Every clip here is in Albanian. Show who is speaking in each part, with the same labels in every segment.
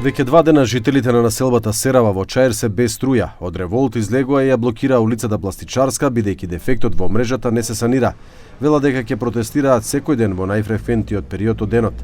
Speaker 1: Веќе 2 дена жителите на населбата Серава во Чаир се без струја. Од револт излегува и ја блокира улицата Пластичарска, бидејќи дефектот во мрежата не се санира. Вела дека ќе протестираат секој ден во најфреквентниот период од денот.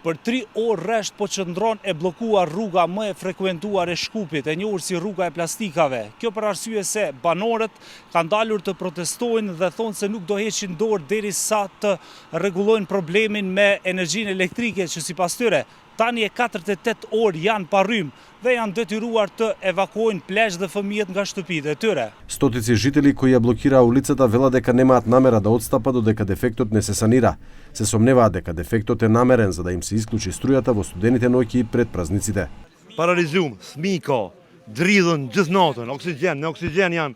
Speaker 2: Për 3 orë rresht po qëndron e bllokuar rruga më e frekuentuar e Shkupit, e njohur si rruga e plastikave. Kjo për arsye se banorët kanë dalur të protestojnë dhe thonë se nuk do heqin dorë derisa të rregullojnë problemin me energjinë elektrike që sipas tyre tani e 48 orë janë pa rrymë dhe janë detyruar të evakuojnë pleqë dhe fëmijët nga shtëpitë e tyre.
Speaker 1: Стотици жители кои ја блокира улицата велат дека немаат намера да отстапат додека дефектот не се санира. Се сомневаат дека дефектот е намерен за да им се исклучи струјата во студените ноќи пред празниците.
Speaker 3: Paralizum, fëmijë ka, dridhen gjithë natën, oksigjen janë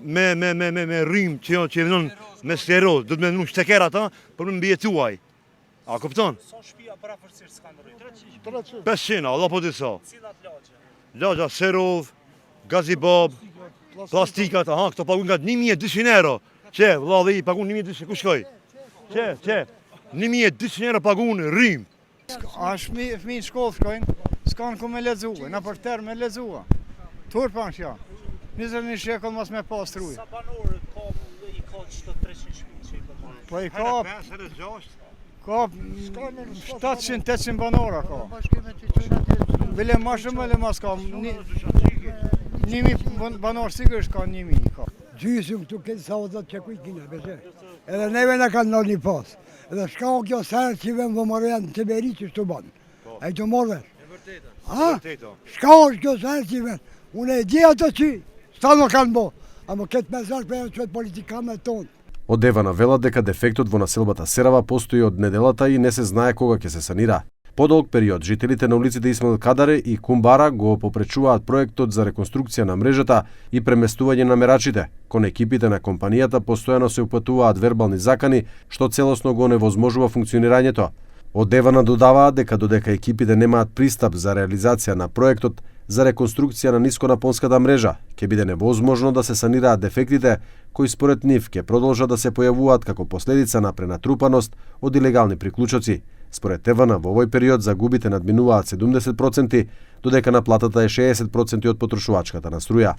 Speaker 3: me rrymë që vënon me sklerozë, do të më nuk shteker ata për më mbijetuaj. A kupton?
Speaker 2: Sa shtëpia parafërsisht s'kan rrymë?
Speaker 3: 500, Allah po di sa.
Speaker 2: Cilat lagje?
Speaker 3: Lagja Serov, Gazibob, plastikat, këto pagun nga 1200 euro. Që, vëlla i pagun 1200, ku shkoj? Që, 1200 euro pagun rrymë.
Speaker 4: Fëmijë shkollë shkojnë, s'kan ku me lexua, na për terë me lexua. Turpan që janë. 21 shekull mos me pas trujë.
Speaker 2: Sa banorë i ka çdo 300 shtëpi që i ka?
Speaker 4: Po i ka 700-800 banora ka. Bile ma shumë, bile ma s'ka. 1000 banor sigurisht ka 1000 ka.
Speaker 5: Gjysëm këtu këtë saudat që kuj kina, bese. Edhe neve në kanë nërë një pas. Edhe shka o kjo sërë që vëmë vëmërën të beri që shtu banë. E të morë vesh. Shka o kjo sërë që vëmë. Unë e di ato që, sta në kanë bo. Amo këtë mesazh për e qëtë politikame tonë.
Speaker 1: Од Девана велат дека дефектот во населбата Серава постои од неделата и не се знае кога ќе се санира. Подолг период жителите на улиците Исмаил Кадаре и Кумбара го попречуваат проектот за реконструкција на мрежата и преместување на мерачите. Кон екипите на компанијата постојано се упатуваат вербални закани, што целосно го невозможува функционирањето. Од Девана додаваат дека додека екипите немаат пристап за реализација на проектот за реконструкција на нисконапонската мрежа, ќе биде невозможно да се санираат дефектите кои според нив ќе продолжат да се појавуваат како последица на пренатрупаност од илегални приклучоци. Според ТВН во овој период загубите надминуваат 70%, додека наплатата е 60% од потрошувачката на струја.